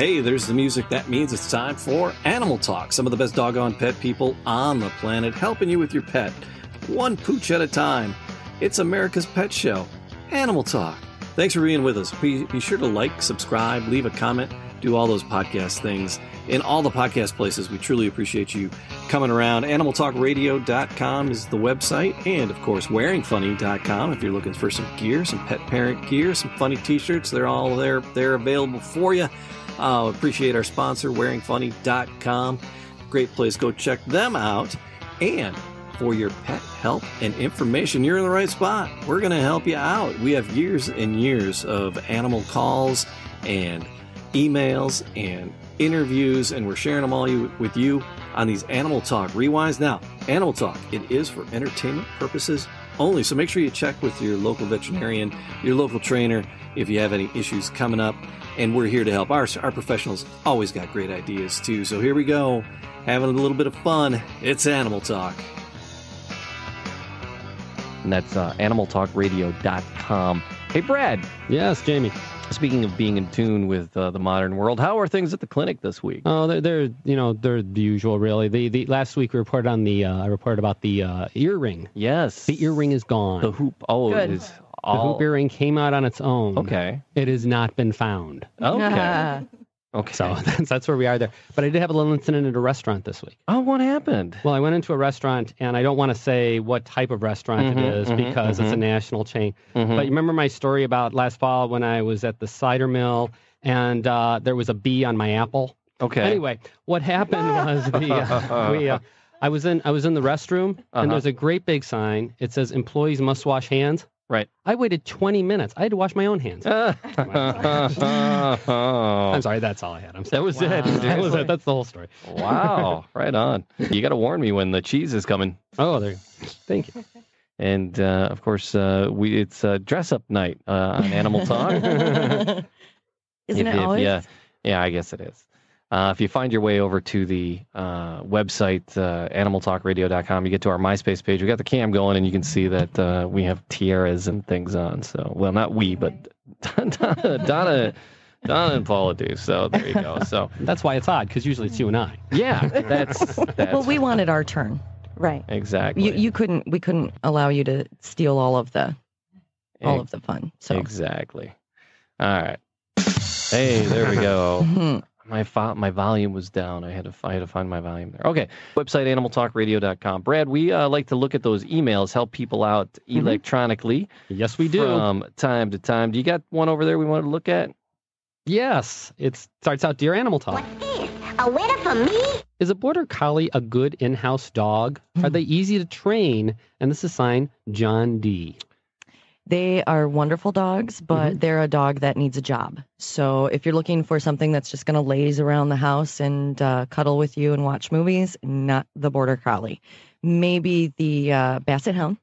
Hey, there's the music. That means it's time for Animal Talk. Some of the best doggone pet people on the planet helping you with your pet. One pooch at a time. It's America's Pet Show. Animal Talk. Thanks for being with us. Be sure to like, subscribe, leave a comment, do all those podcast things in all the podcast places. We truly appreciate you coming around. AnimalTalkRadio.com is the website. And, of course, WearingFunny.com if you're looking for some gear, some pet parent gear, some funny t-shirts. They're all there. They're available for you. Appreciate our sponsor, WearingFunny.com. Great place. Go check them out. And for your pet help and information, you're in the right spot. We're going to help you out. We have years and years of animal calls and emails and interviews, and we're sharing them all with you on these Animal Talk Rewinds. Now, Animal Talk, it is for entertainment purposes only, so make sure you check with your local veterinarian, your local trainer, if you have any issues coming up, and we're here to help. Our professionals always got great ideas, too, so here we go, having a little bit of fun. It's Animal Talk. And that's animaltalkradio.com. Hey, Brad. Yes, Jamie. Speaking of being in tune with the modern world, how are things at the clinic this week? Oh, they're the usual, really. The last week we reported on I reported about the earring. Yes, the earring is gone. The hoop. Oh, Good. it is. The hoop earring came out on its own. Okay. It has not been found. Okay. Okay. So that's where we are there. But I did have a little incident at a restaurant this week. Oh, what happened? Well, I went into a restaurant, and I don't want to say what type of restaurant it is because it's a national chain. But you remember my story about last fall when I was at the cider mill, and there was a bee on my apple? Okay. Anyway, what happened was I was in the restroom, and there's a great big sign. It says employees must wash hands. Right. I waited 20 minutes. I had to wash my own hands. I'm sorry, that's all I had. I'm sorry. That was it. That was it. That's the whole story. Wow. Right on. You got to warn me when the cheese is coming. Oh, there. Thank you. And, of course, it's dress-up night on Animal Talk. Isn't it always? Yeah, I guess it is. If you find your way over to the website, animaltalkradio.com, you get to our MySpace page. We got the cam going, and you can see that we have tiaras and things on. So, well, not we, but Donna and Paula do. So there you go. So that's why it's odd, because usually it's you and I. Yeah, that's well, we wanted our turn, right? Exactly. We couldn't allow you to steal all of the fun. So exactly. All right. Hey, there we go. My volume was down. I had to find my volume there. Okay. Website, animaltalkradio.com. Brad, we like to look at those emails, help people out electronically. Yes, we do. From time to time. Do you got one over there we want to look at? Yes. It starts out, Dear Animal Talk. What's this? A winner for me? Is a Border Collie a good in-house dog? Are they easy to train? And this is signed John D. They are wonderful dogs, but they're a dog that needs a job. So if you're looking for something that's just going to laze around the house and cuddle with you and watch movies, not the Border Collie. Maybe the Basset Hound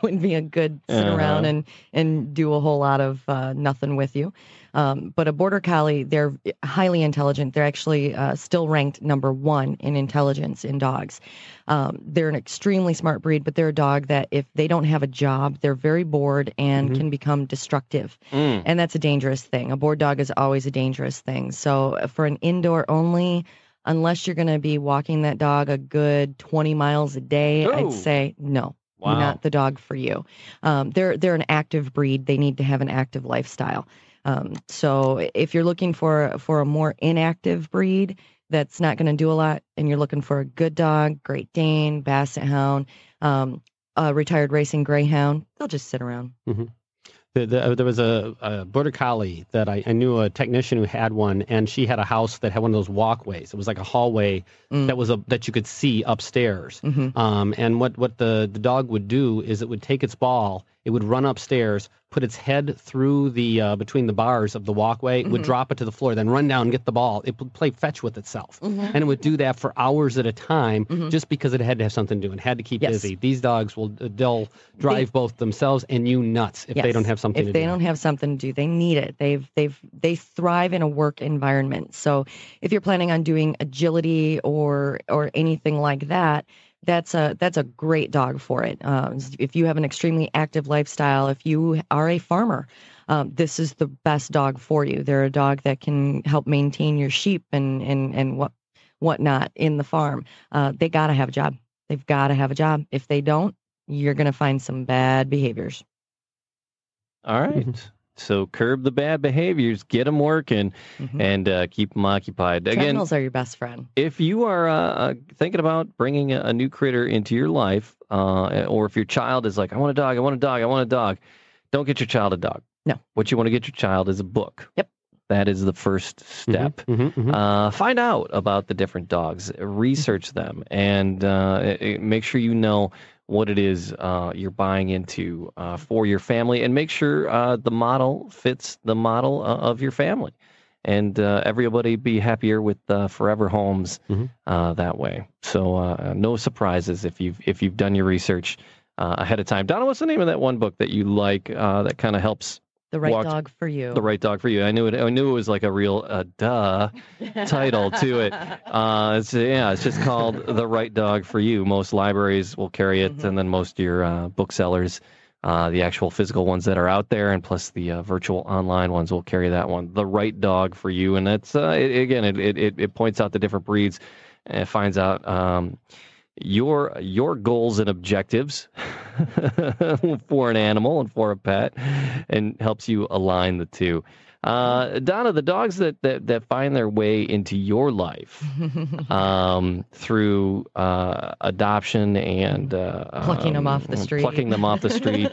would be a good sit around and do a whole lot of nothing with you. But a Border Collie, they're highly intelligent. They're actually still ranked number 1 in intelligence in dogs. They're an extremely smart breed, but they're a dog that if they don't have a job, they're very bored and can become destructive. And that's a dangerous thing. A bored dog is always a dangerous thing. So for an indoor only, unless you're going to be walking that dog a good 20 miles a day, I'd say no. Wow. Not the dog for you. They're an active breed. They need to have an active lifestyle. So if you're looking for a more inactive breed that's not going to do a lot, and you're looking for a good dog, Great Dane, Basset Hound, a retired racing greyhound, they'll just sit around. There was a Border Collie that I knew a technician who had one, and she had a house that had one of those walkways. It was like a hallway that you could see upstairs. And what the dog would do is it would take its ball, it would run upstairs, put its head through the between the bars of the walkway, would drop it to the floor, then run down and get the ball. It would play fetch with itself, and it would do that for hours at a time, just because it had to have something to do and had to keep busy. These dogs they'll drive both themselves and you nuts if they don't have something to do. If they don't have something to do, they need it. They thrive in a work environment. So if you're planning on doing agility or anything like that, that's a great dog for it. If you have an extremely active lifestyle, if you are a farmer, this is the best dog for you. They're a dog that can help maintain your sheep and whatnot in the farm. They got to have a job. They've got to have a job. If they don't, you're going to find some bad behaviors. All right. So curb the bad behaviors, get them working, and keep them occupied. Again, Treadmills are your best friend. If you are thinking about bringing a new critter into your life, or if your child is like, I want a dog, I want a dog, I want a dog, don't get your child a dog. No. What you want to get your child is a book. Yep. That is the first step. Find out about the different dogs, research them, and make sure you know what it is you're buying into for your family, and make sure the model fits the model of your family, and everybody be happier with forever homes that way. So no surprises if you've done your research ahead of time. Donna, what's the name of that one book that you like that kind of helps? The right dog for you. The right dog for you. I knew it was like a real title to it. It's just called The Right Dog for You. Most libraries will carry it, and then most of your booksellers, the actual physical ones that are out there, and plus the virtual online ones will carry that one. The Right Dog for You, and that's it points out the different breeds and finds out your goals and objectives for an animal and for a pet, and helps you align the two. Donna, the dogs that find their way into your life through adoption and plucking them off the street,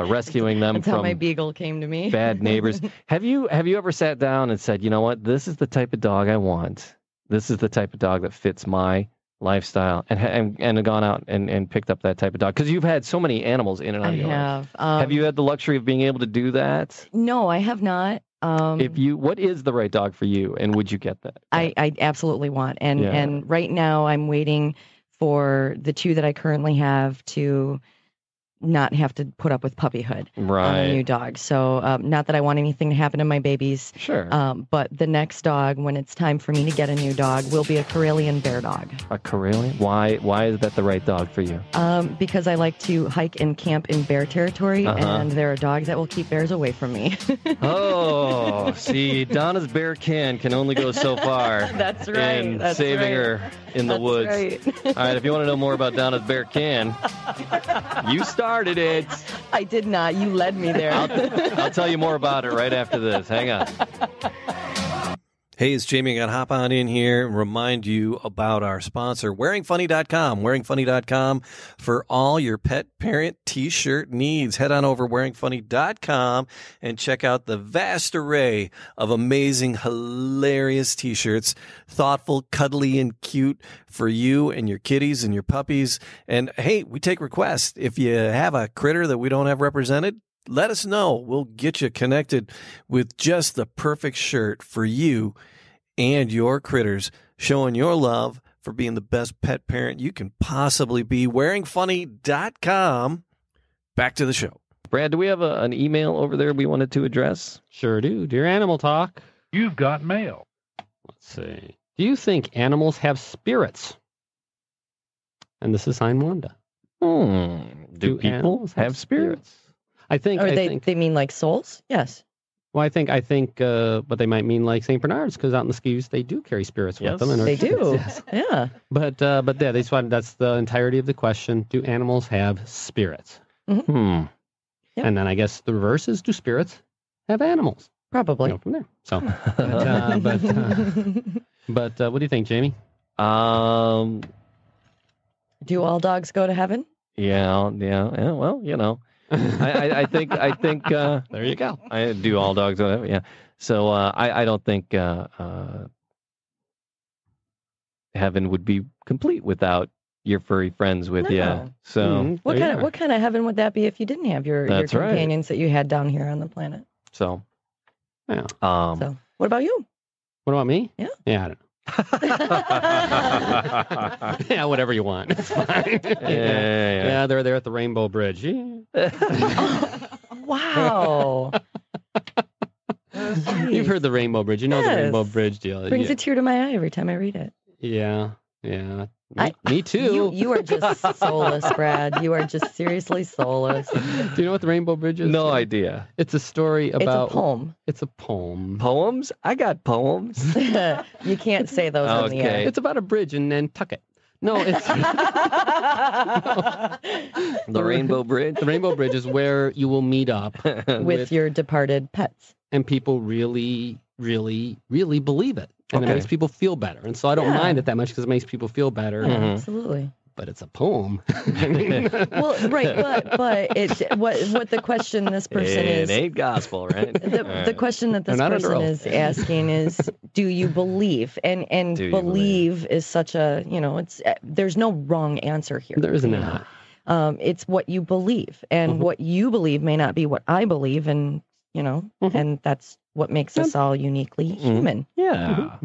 rescuing them That's from how my beagle came to me. bad neighbors. Have you ever sat down and said, you know what, this is the type of dog I want. This is the type of dog that fits my lifestyle, and gone out and picked up that type of dog? Because you've had so many animals in and out of your life. Have you had the luxury of being able to do that? No, I have not. What is the right dog for you, and would you get that? I absolutely want. And right now I'm waiting for the two that I currently have to not have to put up with puppyhood on a new dog. So not that I want anything to happen to my babies. Sure. But the next dog, when it's time for me to get a new dog, will be a Karelian bear dog. A Karelian? Why is that the right dog for you? Because I like to hike and camp in bear territory, and there are dogs that will keep bears away from me. Oh, see, Donna's bear can only go so far. That's right. In saving her in the woods. Right. All right, if you want to know more about Donna's bear can, you started it. I did not. You led me there. I'll tell you more about it right after this. Hang on. Hey, it's Jamie. I got to hop on in here and remind you about our sponsor, wearingfunny.com. Wearingfunny.com for all your pet parent t-shirt needs. Head on over wearingfunny.com and check out the vast array of amazing, hilarious t-shirts. Thoughtful, cuddly, and cute for you and your kitties and your puppies. And hey, we take requests. If you have a critter that we don't have represented, let us know. We'll get you connected with just the perfect shirt for you and your critters, showing your love for being the best pet parent you can possibly be. Wearingfunny.com. Back to the show. Brad, do we have an email over there we wanted to address? Sure do. Dear Animal Talk. You've got mail. Let's see. Do you think animals have spirits? And this is signed Wanda. Do people have spirits? I think. They mean like souls? Yes. Well, I think, but they might mean like St. Bernards, because out in the skews they do carry spirits with them. And they do. Yes. Yeah. But yeah, that's the entirety of the question. Do animals have spirits? Yep. And then I guess the reverse is, do spirits have animals? Probably. From there. So, but what do you think, Jamie? Do all dogs go to heaven? Yeah. Well, you know. I think there you go. I do all dogs, whatever. Yeah. So I don't think heaven would be complete without your furry friends with you. So what kind of heaven would that be if you didn't have your companions that you had down here on the planet? So yeah. So what about you? What about me? Yeah. Yeah, I don't know. Yeah, whatever you want. It's fine. Yeah, they're there at the Rainbow Bridge. Wow. You've heard the Rainbow Bridge. You know the Rainbow Bridge deal. Brings a tear to my eye every time I read it. Yeah. Me too. You are just soulless, Brad. You are just seriously soulless. Do you know what the Rainbow Bridge is? No idea. It's a story about... It's a poem. It's a poem. Poems? I got poems. You can't say those on the air. It's about a bridge in Nantucket. No, it's... The Rainbow Bridge? The Rainbow Bridge is where you will meet up with your departed pets. And people really, really, really believe it. And Okay. it makes people feel better. And so I don't mind it that much because it makes people feel better. Yeah, absolutely. But it's a poem. Well, right, but it's what the question this person It is. ain't gospel, right? The question that this They're not under person oath. is asking is, do you believe? And Do you believe is such a, it's there's no wrong answer here. There is not. It's what you believe, and what you believe may not be what I believe, and and that's what makes us all uniquely human. Yeah.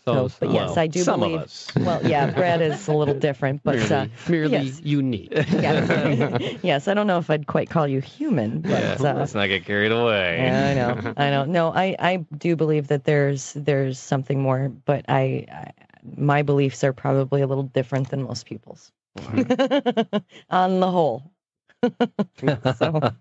So, But yes, I do some believe. of us. Well, yeah, Brad is a little different, but merely yes. unique. Yes. Yes, I don't know if I'd quite call you human, but Yeah, let's not get carried away. yeah, I know. No, I do believe that there's something more, but I my beliefs are probably a little different than most people's. On the whole. So.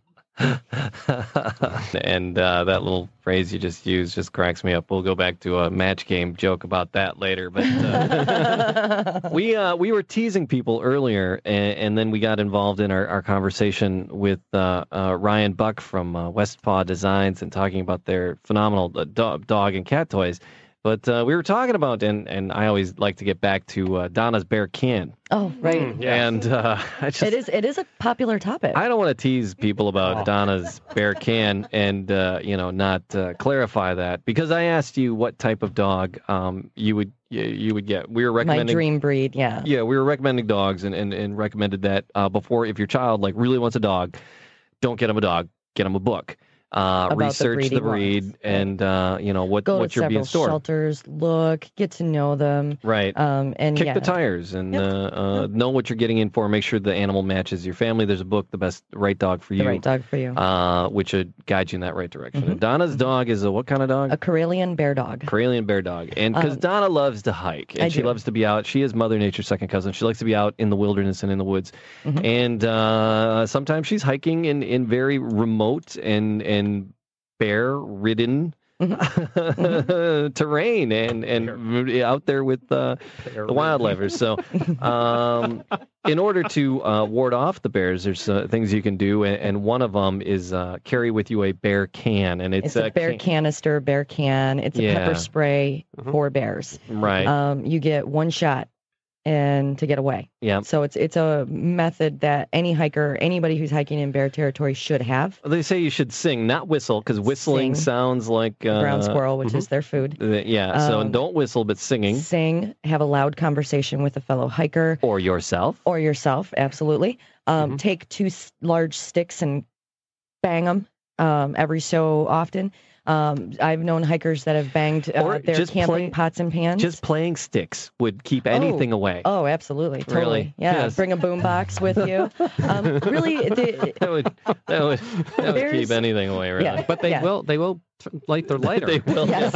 And that little phrase you just used just cracks me up. We'll go back to a match game joke about that later. But we were teasing people earlier, and then we got involved in our conversation with Ryan Buck from West Paw Designs and talking about their phenomenal dog and cat toys. But we were talking about, and I always like to get back to Donna's bear can. Oh, right. And It is a popular topic. I don't want to tease people about Donna's bear can and not clarify that, because I asked you what type of dog you would get. We were recommending my dream breed. Yeah. Yeah, we were recommending dogs and recommended that before. If your child really wants a dog, don't get him a dog. Get him a book. Research the breed and what you're being stored. Shelters, look, get to know them. Right. And kick the tires and know what you're getting in for. Make sure the animal matches your family. There's a book, The Best Right Dog for You. The Right Dog for You. Which should guide you in that right direction. And Donna's dog is a what kind of dog? A Karelian bear dog. Karelian bear dog. And because Donna loves to hike and she loves to be out. She is Mother Nature's second cousin. She likes to be out in the wilderness and in the woods. And sometimes she's hiking in very remote and bear-ridden terrain and out there with the wildlifers. So in order to ward off the bears, there's things you can do, and one of them is carry with you a bear can. And it's a bear canister, bear can. It's a pepper spray for bears. Right. You get one shot and to get away. Yeah. So it's a method that any hiker, anybody who's hiking in bear territory should have. They say you should sing, not whistle, because whistling sounds like ground squirrel, which is their food. Yeah. So don't whistle, but singing. Sing. Have a loud conversation with a fellow hiker or yourself. Absolutely. Take two large sticks and bang them every so often. I've known hikers that have banged their camping pots and pans. Just playing sticks would keep anything away. Oh, absolutely. Totally. Really? Yeah. Yes. Bring a boombox with you. Really, that would keep anything away, really. Yeah. But they will light their lighter. They will. Yes.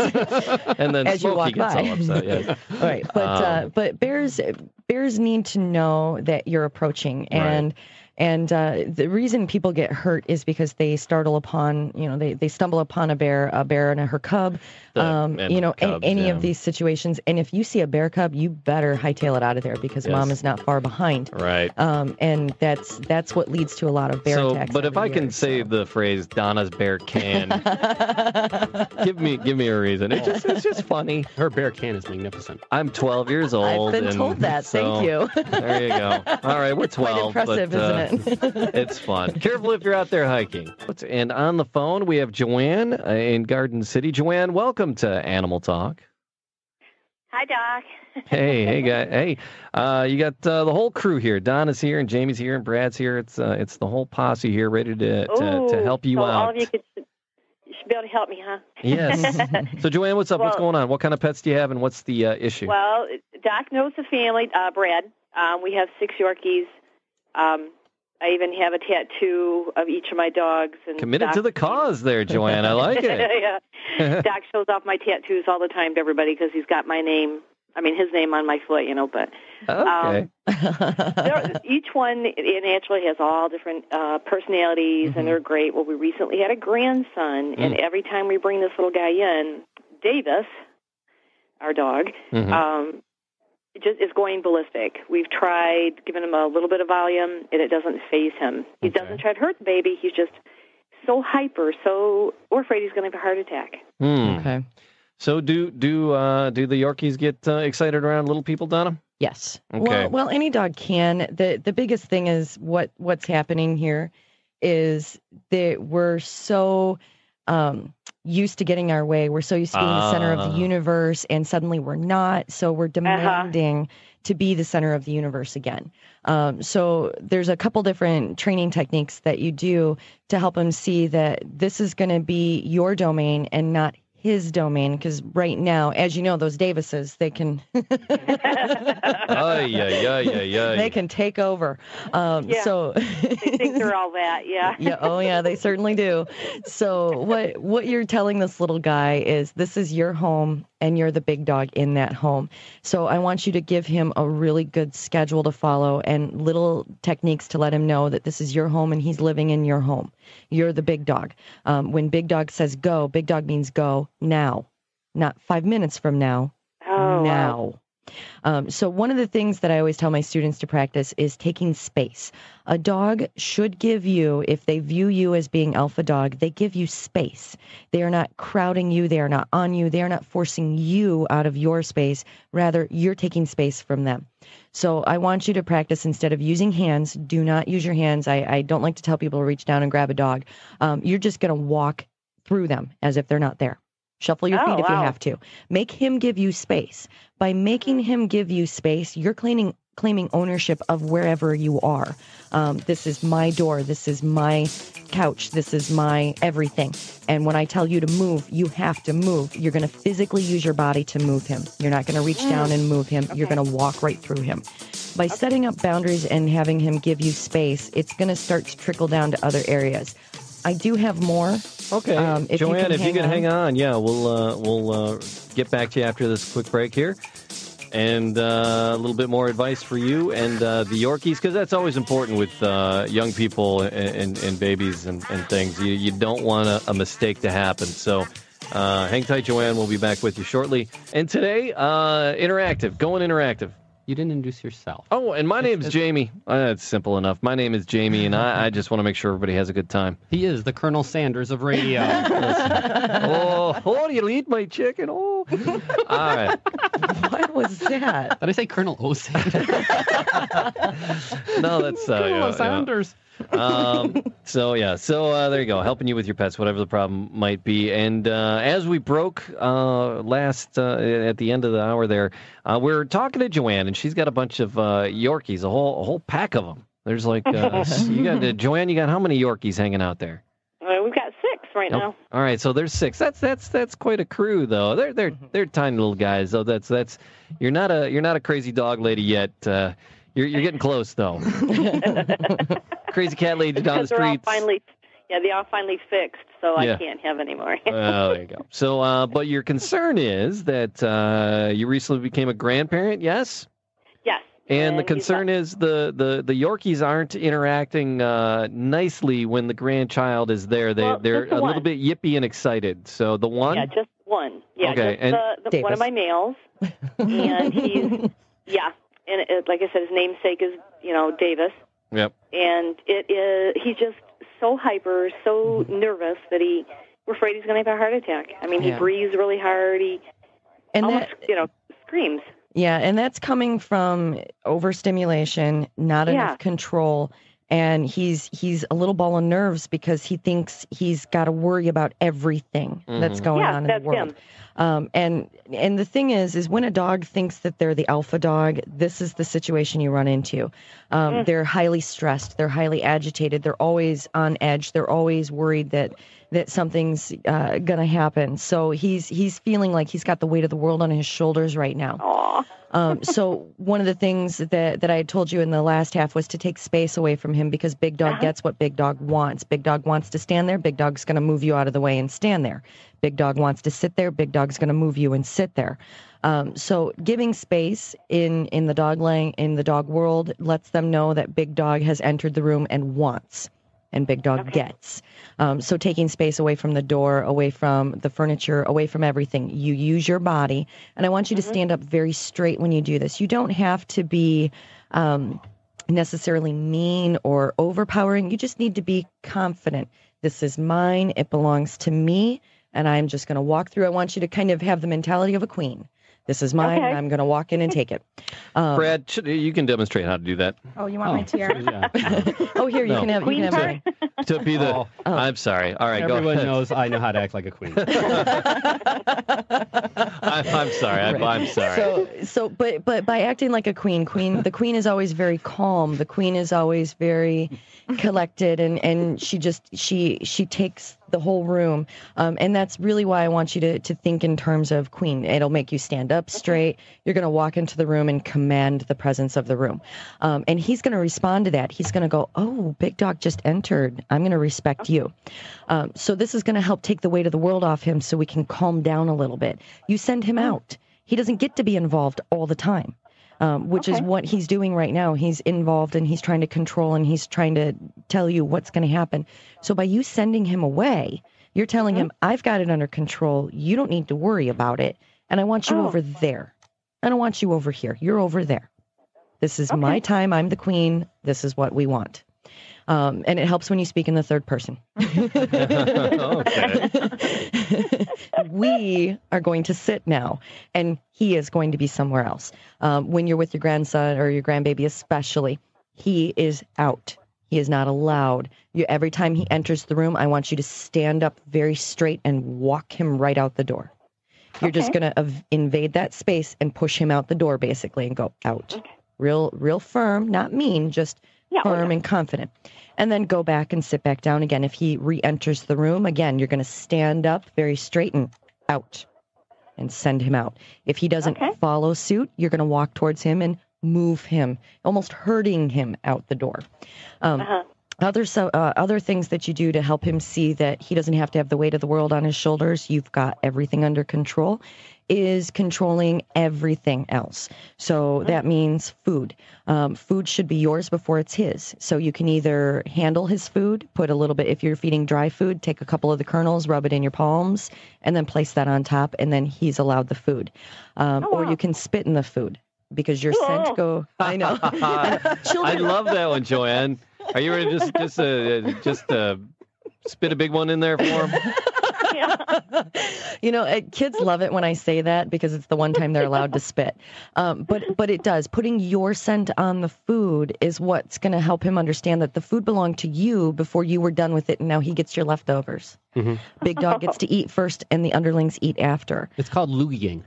And then As you Smokey walk gets by. all upset. Yes. Right. But bears need to know that you're approaching, and the reason people get hurt is because they startle upon, they stumble upon a bear and her cub, any of these situations. And if you see a bear cub, you better hightail it out of there because mom is not far behind. Right. And that's what leads to a lot of bear attacks. But if I can say the phrase Donna's bear can, give me a reason. It's just funny. Her bear can is magnificent. I'm 12 years old. I've been told that. So, thank you. There you go. All right, we're 12. Quite impressive, isn't it? It's fun. Careful if you're out there hiking. And on the phone, we have Joanne in Garden City. Joanne, welcome to Animal Talk. Hi, Doc. Hey, guy. Hey, you got the whole crew here. Donna's here, and Jamie's here, and Brad's here. It's the whole posse here, ready to help you out. All of you should be able to help me, huh? Yes. So, Joanne, what's up? What's going on? What kind of pets do you have, and what's the issue? Well, Doc knows the family. Brad. We have 6 Yorkies. I even have a tattoo of each of my dogs. And committed to the cause there, Joanne. I like it. Yeah. Doc shows off my tattoos all the time to everybody because he's got my name I mean, his name on my foot, but Okay. each one it naturally has all different personalities, and they're great. Well, we recently had a grandson, and every time we bring this little guy in, Davis, our dog, just is going ballistic. We've tried giving him a little bit of volume, and it doesn't faze him. He doesn't try to hurt the baby. He's just so hyper, we're afraid he's going to have a heart attack. Okay. So do the Yorkies get excited around little people, Donna? Yes. Okay. Well, any dog can. The biggest thing is what's happening here is that we're so used to getting our way. We're so used to being the center of the universe, and suddenly we're not. So we're demanding to be the center of the universe again. So there's a couple different training techniques that you do to help them see that this is going to be your domain and not his domain, because right now, as you know, those Davises, they can they can take over. So they think they're all that, yeah, they certainly do. So what you're telling this little guy is this is your home, and you're the big dog in that home. So I want you to give him a really good schedule to follow and little techniques to let him know that this is your home and he's living in your home. You're the big dog. When big dog says go, big dog means go now, not 5 minutes from now. Now. So one of the things that I always tell my students to practice is taking space. A dog should give you, if they view you as being alpha dog, they give you space. They are not crowding you. They are not on you. They are not forcing you out of your space. Rather, you're taking space from them. So I want you to practice, instead of using hands, do not use your hands. I don't like to tell people to reach down and grab a dog. You're just going to walk through them as if they're not there. Shuffle your feet if you have to. Make him give you space. By making him give you space, you're claiming ownership of wherever you are. This is my door. This is my couch. This is my everything. And when I tell you to move, you have to move. You're going to physically use your body to move him. You're not going to reach down and move him. You're going to walk right through him. By setting up boundaries and having him give you space, it's going to start to trickle down to other areas. I do have more. Okay, Joanne, if you can hang on, we'll get back to you after this quick break here, and a little bit more advice for you and the Yorkies, because that's always important with young people and babies and things. You don't want a mistake to happen. So hang tight, Joanne. We'll be back with you shortly. And today, going interactive. You didn't introduce yourself. Oh, and my name's Jamie. It's simple enough. My name is Jamie, and I just want to make sure everybody has a good time. He is the Colonel Sanders of radio. You'll eat my chicken. Oh. All right. What was that? Did I say Colonel O. Sanders? No, that's Colonel Sanders. So there you go, helping you with your pets, whatever the problem might be. And as we broke last at the end of the hour there, we're talking to Joanne, and she's got a bunch of Yorkies, a whole pack of them. There's like Joanne, you got how many Yorkies hanging out there? We've got 6 right now. All right, so there's 6. That's quite a crew, though. They're tiny little guys. So that's you're not a crazy dog lady yet. You're getting close, though. Crazy cat lady down the street. They all finally fixed, so I can't have any more. Oh, there you go. So, but your concern is that you recently became a grandparent, yes? Yes. And the concern is the Yorkies aren't interacting nicely when the grandchild is there. They're a little bit yippy and excited. So the one? Yeah, just one. Yeah, okay. Just one of my males. And he's, and like I said, his namesake is, Davis. Yep. And he's just so hyper, so nervous that we're afraid he's going to have a heart attack. I mean, he breathes really hard. He almost, screams. Yeah, and that's coming from overstimulation, not enough control, and he's a little ball of nerves because he thinks he's got to worry about everything that's going on in the world. And the thing is when a dog thinks that they're the alpha dog, this is the situation you run into. They're highly stressed. They're highly agitated. They're always on edge. They're always worried that that something's going to happen. So he's feeling like he's got the weight of the world on his shoulders right now. So one of the things that I had told you in the last half was to take space away from him, because Big Dog gets what Big Dog wants. Big Dog wants to stand there. Big Dog's going to move you out of the way and stand there. Big Dog wants to sit there. Big Dog's going to move you and sit there. So giving space in the dog world lets them know that Big Dog has entered the room and wants, and Big Dog gets. So taking space away from the door, away from the furniture, away from everything. You use your body, and I want you to stand up very straight when you do this. You don't have to be necessarily mean or overpowering. You just need to be confident. This is mine. It belongs to me, and I'm just going to walk through. I want you to kind of have the mentality of a queen. This is mine, and I'm going to walk in and take it. Brad, you can demonstrate how to do that. Oh, you want my tiara? Oh, here, you can have it. To be the, I'm sorry. All right, Everyone go ahead. knows I know how to act like a queen. I'm sorry. I'm sorry. But by acting like a queen, the queen is always very calm. The queen is always very collected, and she takes the whole room. And that's really why I want you to think in terms of queen. It'll make you stand up straight. You're going to walk into the room and command the presence of the room. And he's going to respond to that. He's going to go, oh, Big Dog just entered. I'm going to respect you. So this is going to help take the weight of the world off him so we can calm down a little bit. You send him out. He doesn't get to be involved all the time. Which is what he's doing right now. He's involved, and he's trying to control, and he's trying to tell you what's going to happen. So by you sending him away, you're telling him, I've got it under control. You don't need to worry about it. And I want you over there. I don't want you over here. You're over there. This is my time. I'm the queen. This is what we want. And it helps when you speak in the third person. We are going to sit now, and he is going to be somewhere else. When you're with your grandson or your grandbaby especially, he is out. He is not allowed. Every time he enters the room, I want you to stand up very straight and walk him right out the door. You're just going to invade that space and push him out the door, basically, and go out. Okay. Real firm, not mean, just firm and confident. And then go back and sit back down again. If he re-enters the room, again, you're going to stand up very straight and out and send him out. If he doesn't follow suit, you're going to walk towards him and move him, almost herding him out the door. Other things that you do to help him see that he doesn't have to have the weight of the world on his shoulders, you've got everything under control, is controlling everything else. So that means food. Food should be yours before it's his. So you can either handle his food, put a little bit, if you're feeding dry food, take a couple of the kernels, rub it in your palms, and then place that on top, and then he's allowed the food. Or you can spit in the food, because your scent go, I know. I love that one, Joanne. Are you ready to just spit a big one in there for him? You know, kids love it when I say that, because it's the one time they're allowed to spit. But it does. Putting your scent on the food is what's going to help him understand that the food belonged to you before you were done with it, and now he gets your leftovers. Big Dog gets to eat first, and the underlings eat after. It's called loogying.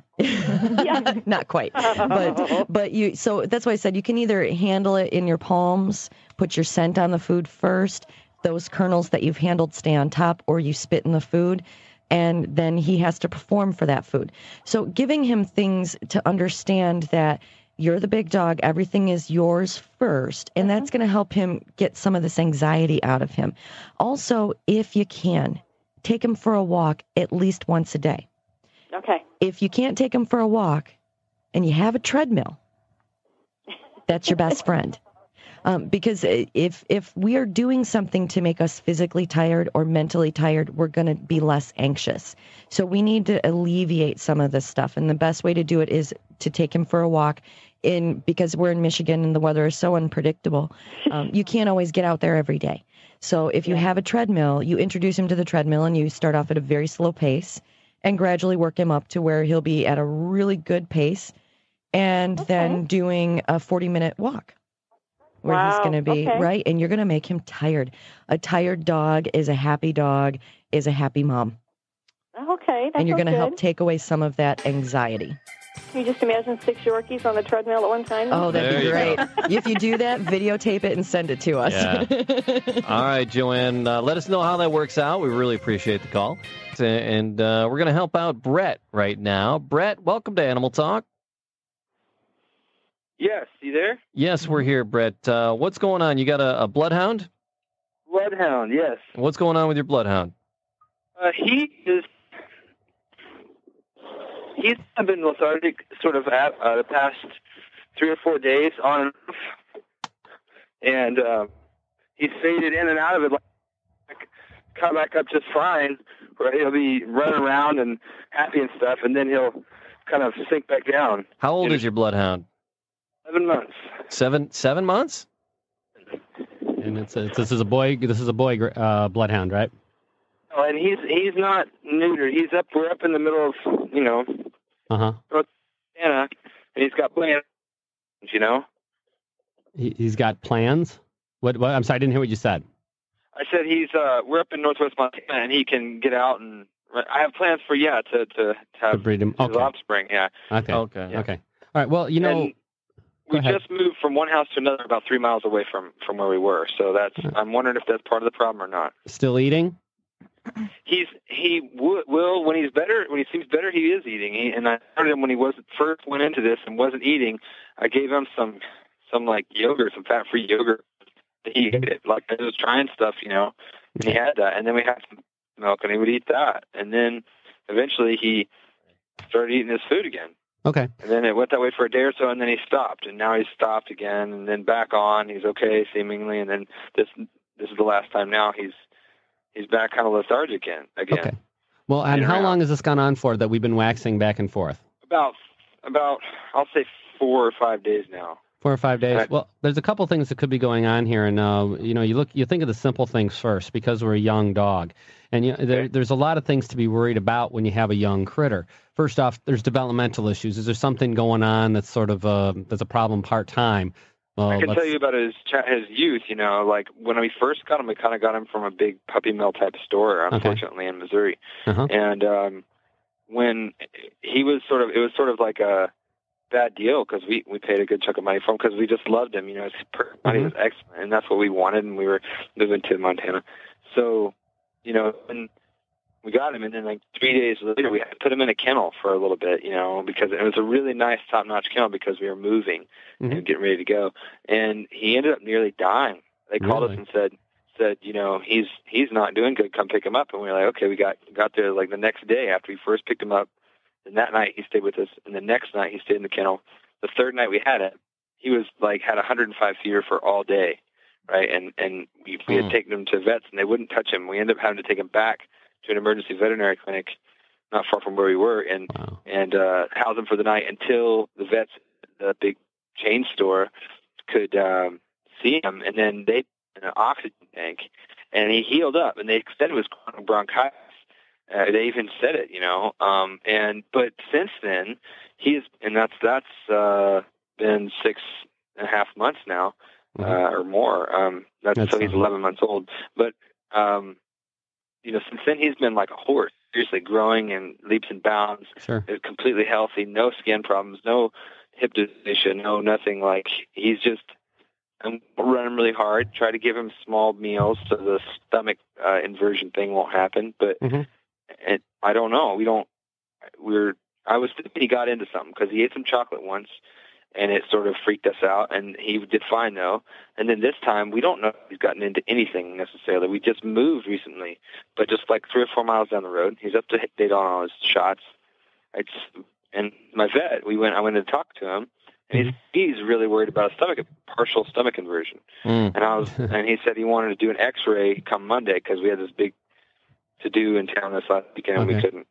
Not quite, but you. So that's why I said you can either handle it in your palms, put your scent on the food first. Those kernels that you've handled stay on top, or you spit in the food, and then he has to perform for that food. So giving him things to understand that you're the big dog, everything is yours first, and that's going to help him get some of this anxiety out of him. Also, if you can, take him for a walk at least once a day. Okay. If you can't take him for a walk and you have a treadmill, that's your best friend. Because if we are doing something to make us physically tired or mentally tired, we're going to be less anxious. So we need to alleviate some of this stuff. And the best way to do it is to take him for a walk. Because we're in Michigan and the weather is so unpredictable, you can't always get out there every day. So if you have a treadmill, you introduce him to the treadmill, and you start off at a very slow pace and gradually work him up to where he'll be at a really good pace, and then doing a 40-minute walk where he's going to be, right? And you're going to make him tired. A tired dog is a happy mom. Okay, and you're going to help take away some of that anxiety. Can you just imagine 6 Yorkies on the treadmill at one time? Oh, that'd There be you great. If you do that, videotape it and send it to us. Yeah. All right, Joanne, let us know how that works out. We really appreciate the call. And we're going to help out Brett right now. Brett, welcome to Animal Talk. Yes, you there? Yes, we're here, Brett. What's going on? You got a bloodhound? Bloodhound, yes. What's going on with your bloodhound? He's been lethargic sort of the past 3 or 4 days on and off. And he's faded in and out of it, like, come back up just fine, where he'll be running around and happy and stuff, and then he'll kind of sink back down. How old is your bloodhound? 7 months. 7 months? And this is a boy bloodhound, right? Oh, and he's not neutered. We're up in the middle of, North Donna, and he's got plans, He's got plans? What? I'm sorry, I didn't hear what you said. I said we're up in Northwest Montana, and he can get out and I have plans for to have breed him. his offspring. Yeah. Okay. Okay. Okay. All right. Well, And we just moved from one house to another about 3 miles away from where we were. So I'm wondering if that's part of the problem or not. Still eating? He will when he's better. When he seems better, he is eating. And I started him when he first went into this and wasn't eating. I gave him some like yogurt, some fat-free yogurt. He ate it. Like I was trying stuff, and he had that. And then we had some milk, and he would eat that. And then eventually he started eating his food again. Okay. And then it went that way for a day or so, and then he stopped. And now he's stopped again, and then back on. He's okay, seemingly. And then this is the last time now he's back kind of lethargic again. Okay. Well, and how long has this gone on for that we've been waxing back and forth? About I'll say 4 or 5 days now. 4 or 5 days. Well, there's a couple things that could be going on here, and you think of the simple things first because we're a young dog, and there's a lot of things to be worried about when you have a young critter. First off, there's developmental issues. Is there something going on that's sort of that's a problem part time? Well, I can tell you about his youth. Like when we first got him, we kind of got him from a big puppy mill type store, unfortunately, in Missouri. Uh-huh. And when it was sort of like a bad deal because we paid a good chunk of money for him because we just loved him. His personality was excellent, and that's what we wanted. And we were moving to Montana, so and we got him, and then like 3 days later, we had to put him in a kennel for a little bit, because it was a really nice, top-notch kennel because we were moving and getting ready to go. And he ended up nearly dying. They called us and said, he's not doing good. Come pick him up. And we were like, okay. We got there like the next day after we first picked him up. And that night he stayed with us. And the next night he stayed in the kennel. The third night we had it, he was like had 105 fever for all day, right? And we had taken him to vets and they wouldn't touch him. We ended up having to take him back to an emergency veterinary clinic not far from where we were and house him for the night until the vets, the big chain store, could see him. And then they put an oxygen tank and he healed up and they said it was chronic bronchitis. They even said it, but since then that's been 6.5 months now, or more. So he's 11 months old. But, since then he's been like a horse, seriously growing in leaps and bounds. Sure. Completely healthy, no skin problems, no hip dysplasia, no nothing. Like he's just, I'm running really hard, try to give him small meals so the stomach inversion thing won't happen. But I don't know. I was thinking he got into something because he ate some chocolate once and it sort of freaked us out and he did fine though. And then this time we don't know if he's gotten into anything necessarily. We just moved recently, but just like 3 or 4 miles down the road, he's up to date on all his shots. And my vet, I went to talk to him and he's really worried about a partial stomach inversion. And he said he wanted to do an x-ray come Monday because we had this big to do in town this last weekend and we couldn't,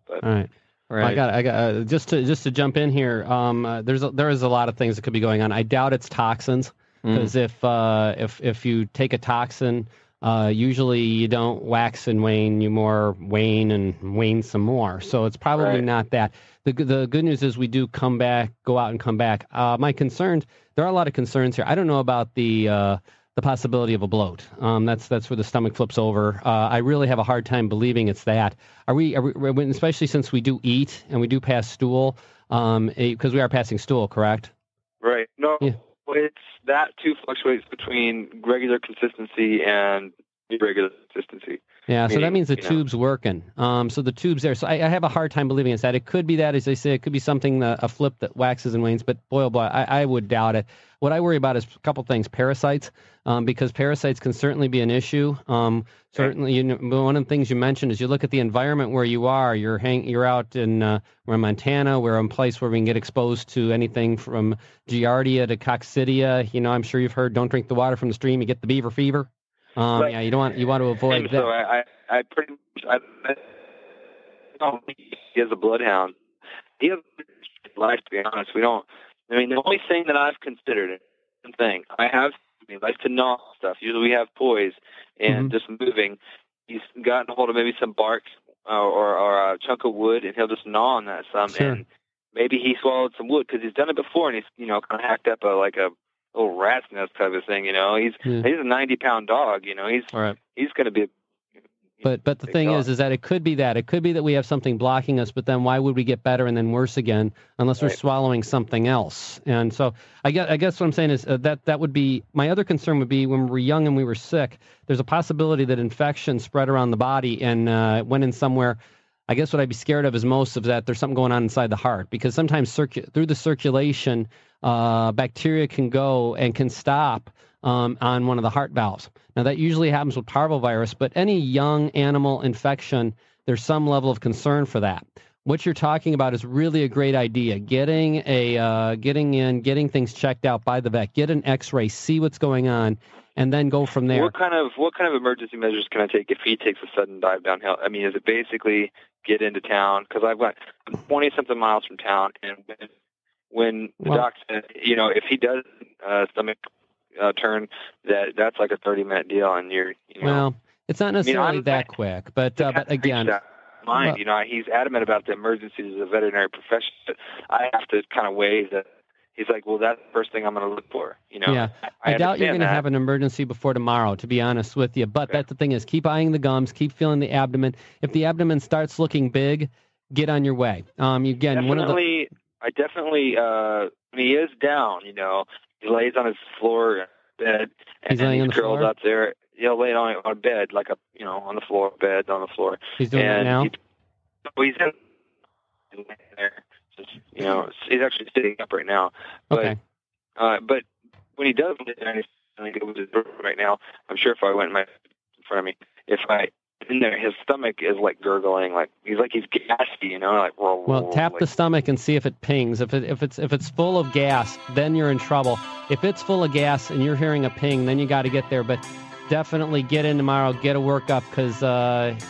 but. All right. Right. I got just to jump in here. There is a lot of things that could be going on. I doubt it's toxins because if you take a toxin, usually you don't wax and wane, you more wane and wane some more. So it's probably not that. The good news is we do go out and come back. My concerns, there are a lot of concerns here. I don't know about the the possibility of a bloat. That's where the stomach flips over. I really have a hard time believing it's that. Are we especially since we do eat and we do pass stool, because we are passing stool, correct? Right. No, Yeah. it's that too fluctuates between regular consistency and irregular consistency. Yeah, so that means the you know. tube's working. So the tube's there. So I have a hard time believing it's that. It could be that, as they say, it could be something, a flip that waxes and wanes, but boy, oh boy, I would doubt it. What I worry about is a couple things. Parasites, because parasites can certainly be an issue. Certainly, one of the things you mentioned is you look at the environment where you are. You're out in we're in Montana. We're in a place where we can get exposed to anything from Giardia to coccidia. I'm sure you've heard, don't drink the water from the stream, you get the beaver fever. Right. Yeah, you want to avoid that. So I pretty much, don't think he has a bloodhound. He has life, to be honest. The only thing that I've considered, he likes to gnaw stuff. Usually we have poise and just moving. He's gotten a hold of maybe some bark or a chunk of wood, and he'll just gnaw on that some. Sure. And maybe he swallowed some wood because he's done it before, and he's kind of hacked up a little rat's nest type of thing. He's a 90-pound dog. He's going to be. But the thing is that it could be that. It could be that we have something blocking us, but then why would we get better and then worse again unless we're swallowing something else? And so I guess what I'm saying is that would be, my other concern would be when we were young and we were sick, there's a possibility that infection spread around the body and went in somewhere. I guess what I'd be scared of is most of that there's something going on inside the heart, because sometimes through the circulation, bacteria can go and can stop on one of the heart valves. Now, that usually happens with parvovirus, but any young animal infection, there's some level of concern for that. What you're talking about is really a great idea. Getting things checked out by the vet, get an X-ray, see what's going on, and then go from there. What kind of emergency measures can I take if he takes a sudden dive downhill? I mean, is it basically get into town? Because I'm 20-something miles from town, and when the doc said, if he does stomach turn, that's like a 30-minute deal, and you're. Well, it's not necessarily that quick, but again. He's adamant about the emergencies as a veterinary profession. But I have to kind of weigh that. He's like, well, that's the first thing I'm going to look for. Yeah, I doubt you're going to have an emergency before tomorrow, to be honest with you. But that's the thing is, keep eyeing the gums, keep feeling the abdomen. If the abdomen starts looking big, get on your way. Definitely, he is down. He lays on his floor bed, and then he curls up there. He'll lay on a bed, like on the floor, bed on the floor. He's doing that now? He's in there. He's actually sitting up right now. But, okay. But when he does lay there, and he's with his bird right now, I'm sure if I went in front of me, in there, his stomach is like gurgling, like he's gassy, like. Well, tap the stomach and see if it pings. If it's full of gas, then you're in trouble. If it's full of gas and you're hearing a ping, then you got to get there. But definitely get in tomorrow, get a workup, because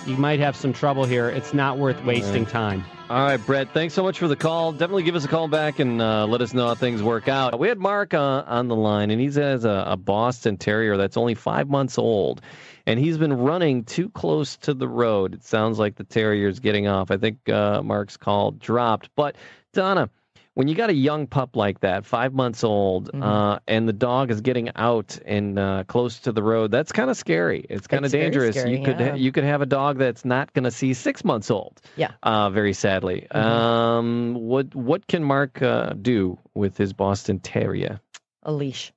you might have some trouble here. It's not worth wasting time. All right, Brett, thanks so much for the call. Definitely give us a call back and let us know how things work out. We had Mark on the line, and he has a Boston Terrier that's only 5 months old, and he's been running too close to the road. It sounds like the Terrier's getting off. I think Mark's call dropped. But, Donna, when you got a young pup like that, 5 months old, and the dog is getting out and close to the road, that's kind of scary. It's kind of dangerous. Scary, you could have a dog that's not going to see 6 months old. Yeah. Very sadly. What can Mark do with his Boston Terrier? A leash.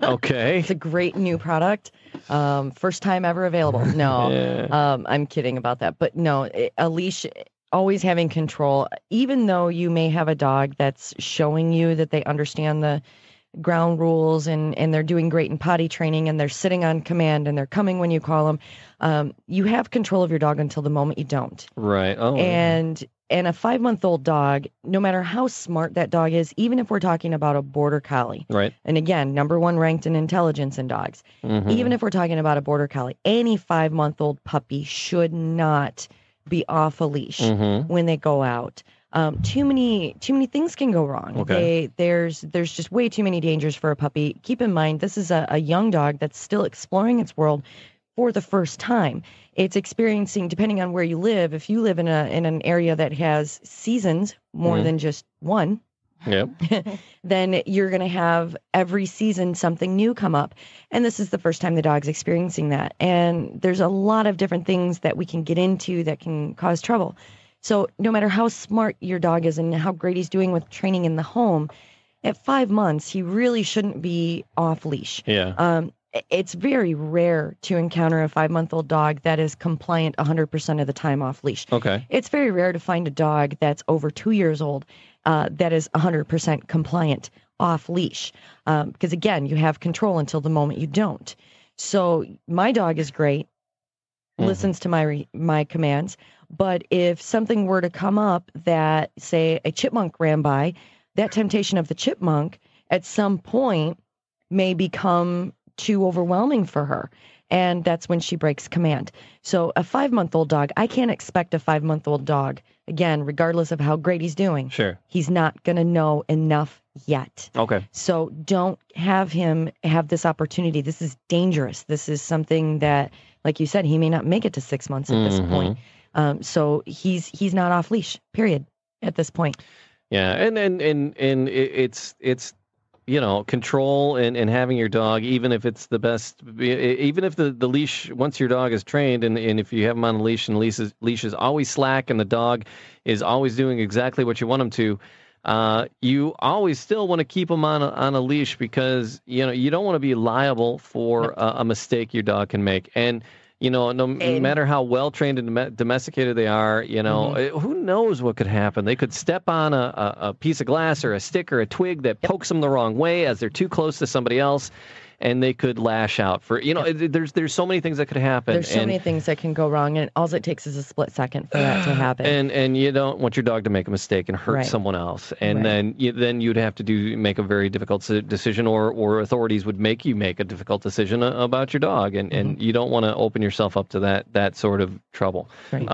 Okay. It's a great new product. First time ever available. No, I'm kidding about that. But no, a leash. Always having control, even though you may have a dog that's showing you that they understand the ground rules and they're doing great in potty training and they're sitting on command and they're coming when you call them. You have control of your dog until the moment you don't. Right. Oh. And a 5-month-old dog, no matter how smart that dog is, even if we're talking about a border collie. Right. And again, #1 ranked in intelligence in dogs. Even if we're talking about a border collie, any 5-month-old puppy should not be off a leash when they go out. Too many things can go wrong. Okay. There's just way too many dangers for a puppy. Keep in mind, this is a young dog that's still exploring its world for the first time. It's experiencing, depending on where you live, if you live in an area that has seasons more than just one, Yep. then you're going to have every season something new come up. And this is the first time the dog's experiencing that. And there's a lot of different things that we can get into that can cause trouble. So no matter how smart your dog is and how great he's doing with training in the home, at 5 months, he really shouldn't be off leash. Yeah. It's very rare to encounter a 5-month-old dog that is compliant 100% of the time off leash. Okay. It's very rare to find a dog that's over 2 years old that is 100% compliant off leash. Because again, you have control until the moment you don't. So my dog is great, listens to my commands. But if something were to come up that, say, a chipmunk ran by, that temptation of the chipmunk at some point may become too overwhelming for her. And that's when she breaks command. So a 5-month-old dog, I can't expect a 5-month-old dog, again, regardless of how great he's doing. Sure. He's not going to know enough yet. Okay. So don't have him have this opportunity. This is dangerous. This is something that, like you said, he may not make it to 6 months at this point. So he's not off leash, period, at this point. Yeah, and it's control and having your dog, even if it's the best, even if the leash, once your dog is trained and if you have him on a leash and leash is always slack and the dog is always doing exactly what you want him to, you always still want to keep him on a leash because you don't want to be liable for a mistake your dog can make. And no matter how well trained and domesticated they are, who knows what could happen? They could step on a piece of glass or a stick or a twig that pokes them the wrong way as they're too close to somebody else, and they could lash out for there's so many things that could happen. There's so many things that can go wrong, and all it takes is a split second for that to happen. And you don't want your dog to make a mistake and hurt someone else, and then you'd have to make a very difficult decision, or authorities would make you make a difficult decision about your dog, and you don't want to open yourself up to that sort of trouble. Right.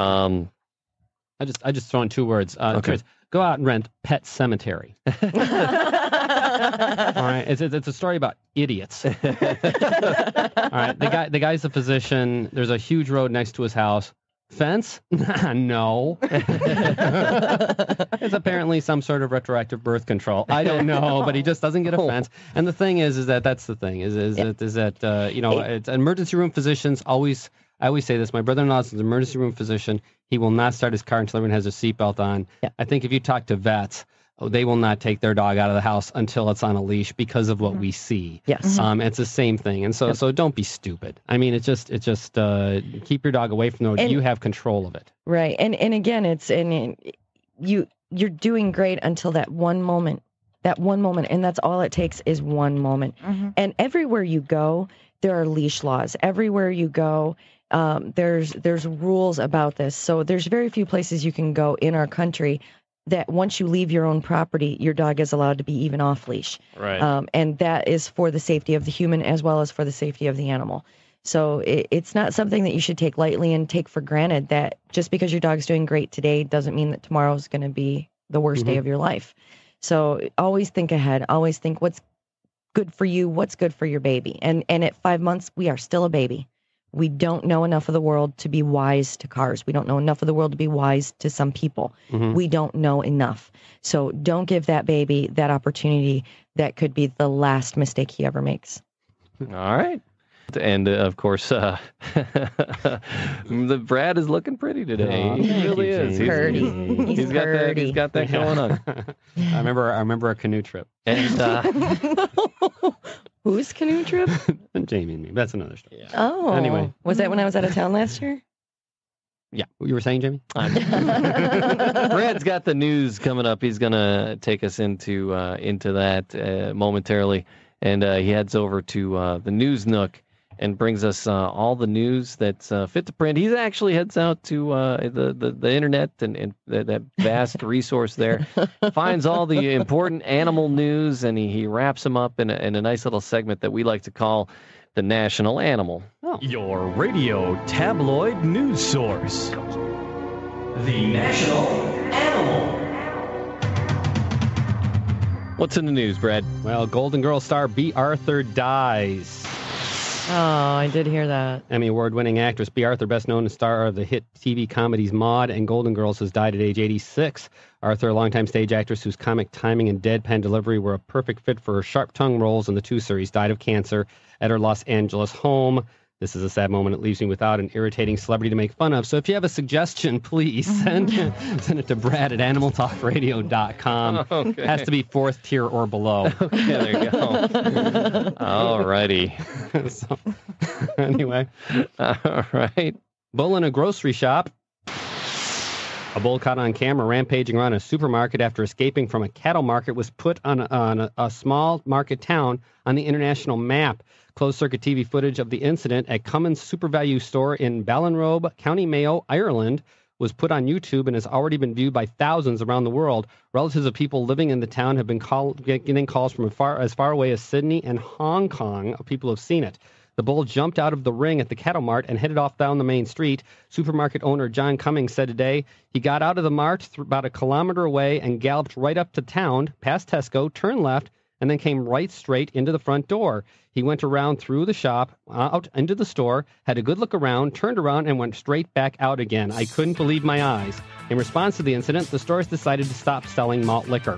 I just throw in 2 words. Okay. Go out and rent Pet Cemetery. All right, it's a story about idiots. All right, the guy's a physician. There's a huge road next to his house. Fence? No. It's apparently some sort of retroactive birth control. I don't know, but he just doesn't get a fence. And the thing is that that's the thing is that it's emergency room physicians always. I always say this. My brother-in-law is an emergency room physician. He will not start his car until everyone has a seatbelt on. Yeah. I think if you talk to vets, they will not take their dog out of the house until it's on a leash because of what we see. Yes. It's the same thing. And so don't be stupid. I mean, it's just keep your dog away from the road. You have control of it. Right. And again, you're doing great until that one moment. And that's all it takes is one moment. And everywhere you go, there are leash laws. Everywhere you go, there's rules about this. So there's very few places you can go in our country that once you leave your own property, your dog is allowed to be even off leash. Right. And that is for the safety of the human as well as for the safety of the animal. So it's not something that you should take lightly and take for granted that just because your dog's doing great today doesn't mean that tomorrow is going to be the worst day of your life. So always think ahead. Always think what's good for you, what's good for your baby. And at 5 months, we are still a baby. We don't know enough of the world to be wise to cars. We don't know enough of the world to be wise to some people. We don't know enough. So don't give that baby that opportunity that could be the last mistake he ever makes. All right. And of course, the Brad is looking pretty today. Oh, he really is. He's He's got that going on. I remember a canoe trip. And Whose canoe trip? Jamie and me. That's another story. Yeah. Oh. Anyway. Was that when I was out of town last year? Yeah. You were saying, Jamie? Brad's got the news coming up. He's going to take us into that momentarily. And he heads over to the News Nook and brings us all the news that's fit to print. He actually heads out to the internet and that vast resource there, finds all the important animal news, and he wraps them up in a nice little segment that we like to call the National Animal. Oh. Your radio tabloid news source. The National Animal. What's in the news, Brad? Well, Golden Girl star B. Arthur dies. I did hear that. Emmy Award-winning actress B. Arthur, best known as star of the hit TV comedies Maude and Golden Girls, has died at age 86. Arthur, a longtime stage actress whose comic timing and deadpan delivery were a perfect fit for her sharp-tongued roles in the two series, died of cancer at her Los Angeles home. This is a sad moment. It leaves me without an irritating celebrity to make fun of. So if you have a suggestion, please send it to brad@animaltalkradio.com. Okay. Has to be 4th tier or below. Okay, there you go. All righty. So, anyway. All right. Bull in a grocery shop. A bull caught on camera rampaging around a supermarket after escaping from a cattle market was put on a small market town on the international map. Closed-circuit TV footage of the incident at Cummins Super Value store in Ballinrobe, County Mayo, Ireland, was put on YouTube and has already been viewed by thousands around the world. Relatives of people living in the town have been getting calls from as far away as Sydney and Hong Kong. People have seen it. The bull jumped out of the ring at the cattle mart and headed off down the main street. Supermarket owner John Cummings said today he got out of the mart about a kilometer away and galloped right up to town, past Tesco, turned left, and then came right straight into the front door. He went around through the shop, out into the store, had a good look around, turned around, and went straight back out again. I couldn't believe my eyes. In response to the incident, the stores decided to stop selling malt liquor.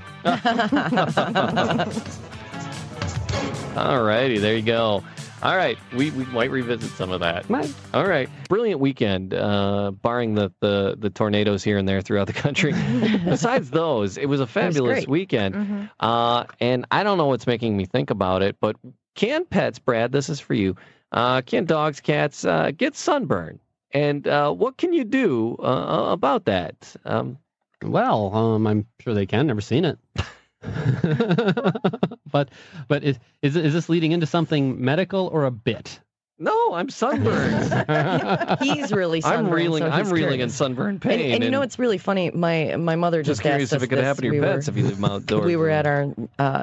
All righty, there you go. All right, we might revisit some of that. Might. All right, brilliant weekend, barring the tornadoes here and there throughout the country. Besides those, it was a fabulous weekend. Mm-hmm. And I don't know what's making me think about it, but can pets, Brad, this is for you, can dogs, cats get sunburned? And what can you do about that? Well, I'm sure they can. Never seen it. but is this leading into something medical or a bit? No, I'm sunburned. He's really sunburned. I'm reeling in sunburn pain. And you know, it's really funny. My mother just curious asked if it could happen to your pets if you leave them outdoors. We were at our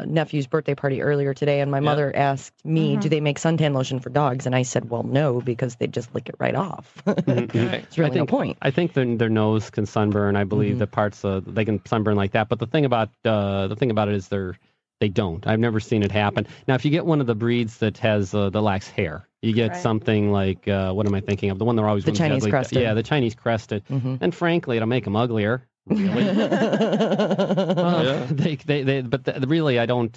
nephew's birthday party earlier today, and my mother asked me, "Do they make suntan lotion for dogs?" And I said, "Well, no, because they just lick it right off." It's really no point. I think their nose can sunburn. I believe the parts they can sunburn like that. But the thing about it is they don't. I've never seen it happen. Now, if you get one of the breeds that has the lax hair, you get something like, what am I thinking of? The one they're always... The Chinese crested. Yeah, the Chinese crested. And frankly, it'll make them uglier. Really? Really, I don't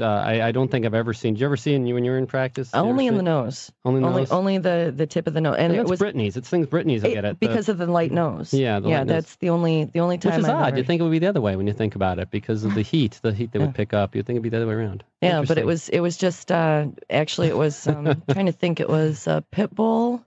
think I've ever seen. Did you ever see when you were in practice? Only in the nose. Only the tip of the nose. And it's Brittany's. It's things Brittany's will get it. Because of the light nose. Yeah, that's the only time. Which is odd. You'd think it would be the other way when you think about it, because of the heat they would pick up. You'd think it'd be the other way around. Yeah, but it was just actually it was trying to think. It was a pit bull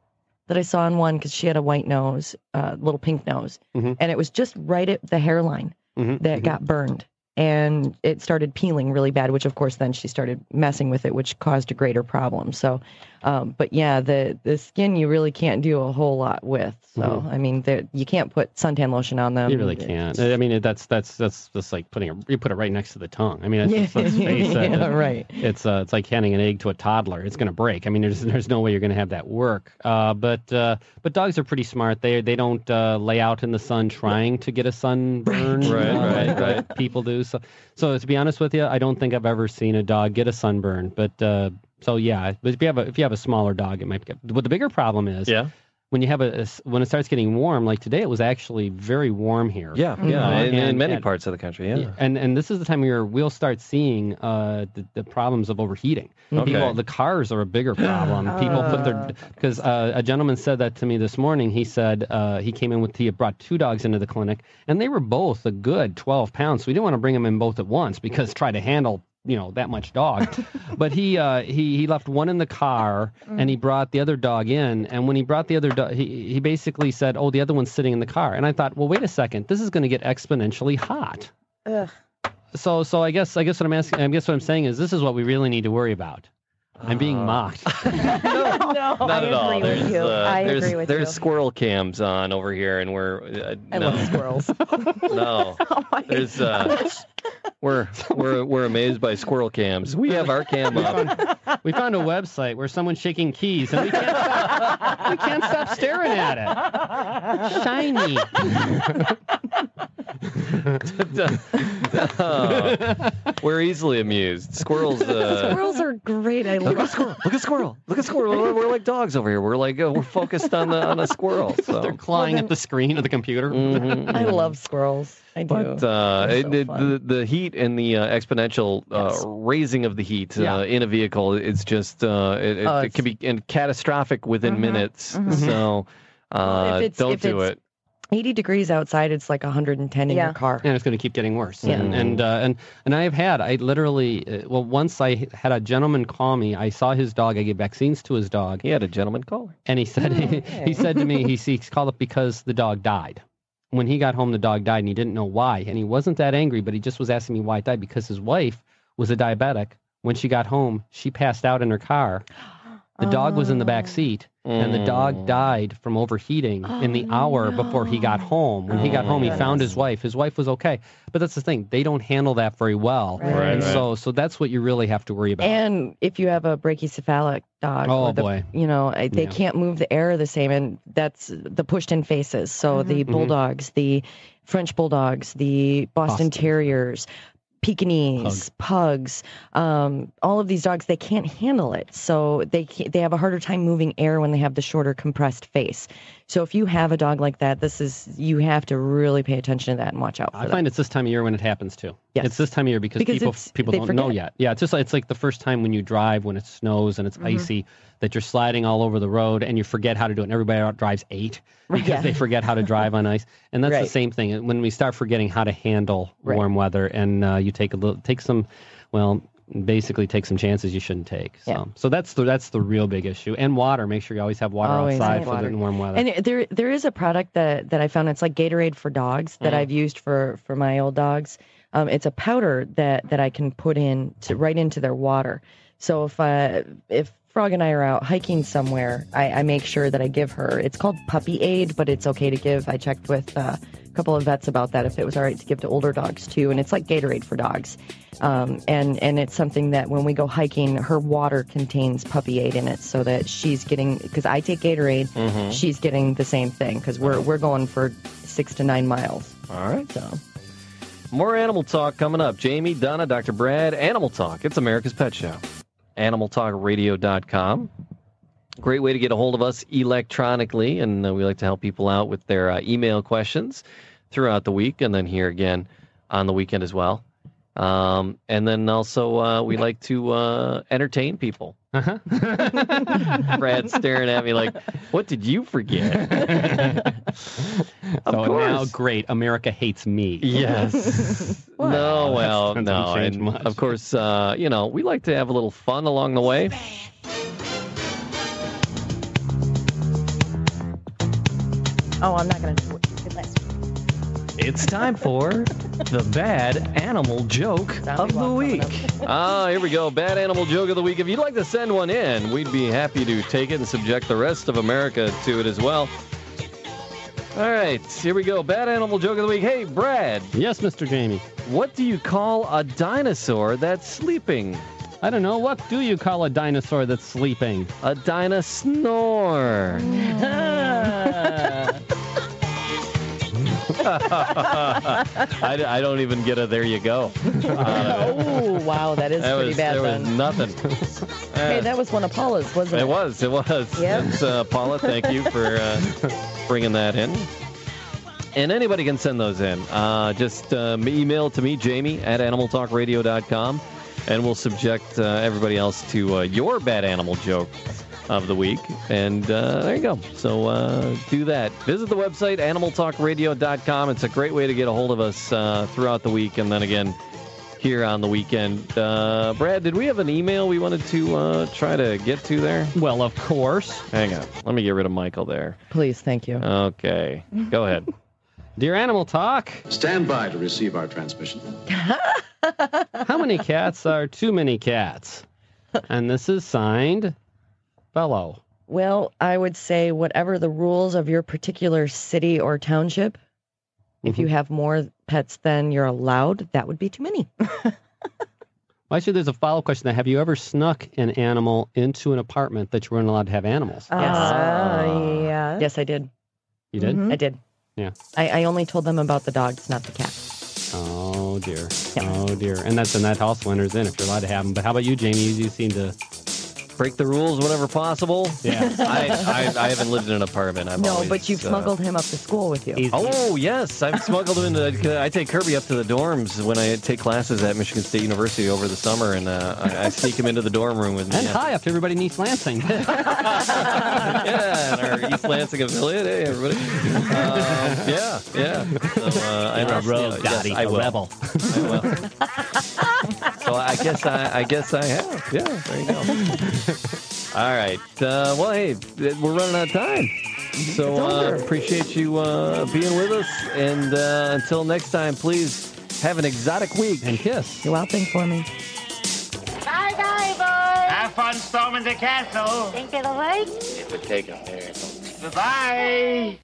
that I saw in one because she had a white nose, little pink nose, and it was just right at the hairline that got burned, and it started peeling really bad, which of course then she started messing with it, which caused a greater problem. So, but yeah, the skin you really can't do a whole lot with. So I mean, you can't put suntan lotion on them. You really can't. I mean, that's just like you put it right next to the tongue. I mean, let's face it. Yeah, right. It's like handing an egg to a toddler. It's going to break. I mean, there's no way you're going to have that work. But dogs are pretty smart. They don't lay out in the sun trying to get a sunburn. Right. People do. So to be honest with you, I don't think I've ever seen a dog get a sunburn. But so yeah, but if you have a smaller dog, it might get. But the bigger problem is when you have when it starts getting warm, like today, it was actually very warm here. In many parts of the country. Yeah, and this is the time where we'll start seeing the problems of overheating. People, the cars are a bigger problem. People put because a gentleman said that to me this morning. He said he came in he had brought 2 dogs into the clinic, and they were both a good 12 pounds. So we didn't want to bring them in both at once because try to handle that much dog. But he left one in the car and he brought the other dog in. And when he brought the other dog, he basically said, "Oh, the other one's sitting in the car." And I thought, well, wait a second, this is going to get exponentially hot. Ugh. So I guess what I'm asking, I guess what I'm saying is this is what we really need to worry about. I'm being mocked. No, not at all. I agree with you. There's squirrel cams on over here, and we're I love squirrels. No, there's we're amazed by squirrel cams. We have our cam up. We found a website where someone's shaking keys, and we can't stop staring at it. Shiny. We're easily amused. Squirrels. Squirrels are great. I love squirrel. Look at squirrel. Look at squirrel. We're like dogs over here. We're like we're focused on a squirrel. So. They're clawing at the screen of the computer. Mm-hmm. I love squirrels. I do. But the heat and the exponential raising of the heat in a vehicle, it's just it can be catastrophic within minutes. So don't do it. 80 degrees outside, it's like 110 in your car. And it's going to keep getting worse. Yeah. And I literally, once I had a gentleman call me. I saw his dog. I gave vaccines to his dog. He had a gentleman caller. And he said, he said to me, he called up because the dog died. When he got home, the dog died, and he didn't know why. And he wasn't that angry, but he just was asking me why it died, because his wife was a diabetic. When she got home, she passed out in her car. The dog was in the back seat, and the dog died from overheating in the hour before he got home. When he got home, he found his wife. His wife was okay. But that's the thing. They don't handle that very well. Right. And so that's what you really have to worry about. And if you have a brachycephalic dog, they can't move the air the same. And that's the pushed-in faces. So the bulldogs, the French bulldogs, the Boston Terriers, Pekingese, pugs, all of these dogs, they can't handle it. So they have a harder time moving air when they have the shorter compressed face. So if you have a dog like that, you have to really pay attention to that and watch out for I find it's this time of year when it happens too. Yes. It's this time of year because people don't know yet. Yeah, it's like the first time when you drive when it snows and it's icy that you're sliding all over the road and you forget how to do it. And everybody out drives 8 because they forget how to drive on ice. And that's the same thing when we start forgetting how to handle warm weather, and you take some chances you shouldn't take. So that's the real big issue. And water. Make sure you always have water outside for the warm weather. And there is a product that I found. It's like Gatorade for dogs that I've used for my old dogs. It's a powder that I can put right into their water. So if Frog and I are out hiking somewhere, I make sure that I give her. It's called Puppy Aid, but it's okay to give. I checked with a couple of vets about that, if it was all right to give to older dogs too. And it's like Gatorade for dogs. And it's something that when we go hiking, her water contains Puppy Aid in it, so that she's getting, because I take Gatorade, she's getting the same thing, because we're going for 6 to 9 miles. All right. So more Animal Talk coming up. Jamie, Donna, Dr. Brad, Animal Talk. It's America's Pet Show. AnimalTalkRadio.com. Great way to get a hold of us electronically, and we like to help people out with their email questions throughout the week, and then here again on the weekend as well. And then also we like to entertain people. Brad's staring at me like, what did you forget? Of course. Now, great, America hates me. Yes. No. And of course, we like to have a little fun along the way. Oh, I'm not going to do it. It's time for the bad animal joke of the week. Here we go. Bad animal joke of the week. If you'd like to send one in, we'd be happy to take it and subject the rest of America to it as well. All right, here we go. Bad animal joke of the week. Hey, Brad. Yes, Mr. Jamie. What do you call a dinosaur that's sleeping? I don't know. What do you call a dinosaur that's sleeping? A dinosaur. I don't even get a there you go. Oh, wow, that is pretty bad then. There was nothing. Hey, that was one of Paula's, wasn't it? It was. Yep. It's, Paula, thank you for bringing that in. And anybody can send those in. Just email to me, Jamie, at animaltalkradio.com, and we'll subject everybody else to your bad animal joke of the week. And there you go. So do that. Visit the website, animaltalkradio.com. It's a great way to get a hold of us throughout the week, and then again here on the weekend. Brad, did we have an email we wanted to try to get to there? Well, of course. Hang on. Let me get rid of Michael there. Please, thank you. Okay. Go ahead. Dear Animal Talk. Stand by to receive our transmission. How many cats are too many cats? And this is signed Bello. Well, I would say whatever the rules of your particular city or township, if you have more pets than you're allowed, that would be too many. Well, actually, there's a follow-up question. Have you ever snuck an animal into an apartment that you weren't allowed to have animals? Yes. Yeah. Yes, I did. You did? I did. Yeah. I only told them about the dogs, not the cat. Oh. Oh, dear. Oh, dear. And that house when there's in, if you're allowed to have them. But how about you, Jamie? You seem to... Break the rules whenever possible. Yeah. I haven't lived in an apartment. But you've smuggled him up to school with you. Oh, yes. I've smuggled him into... I take Kirby up to the dorms when I take classes at Michigan State University over the summer, and I sneak him into the dorm room with me. And hi up to everybody in East Lansing. Yeah, and our East Lansing affiliate. Hey, everybody. Yeah. So, You're a rogue, Dottie. I will. A rebel. I will. So I guess I have. Yeah, there you go. All right. Well, hey, we're running out of time. So appreciate you being with us. And until next time, please have an exotic week. And kiss. Go out, think for me. Bye-bye, boys. Have fun storming the castle. Think it'll work? It would take them there. Goodbye.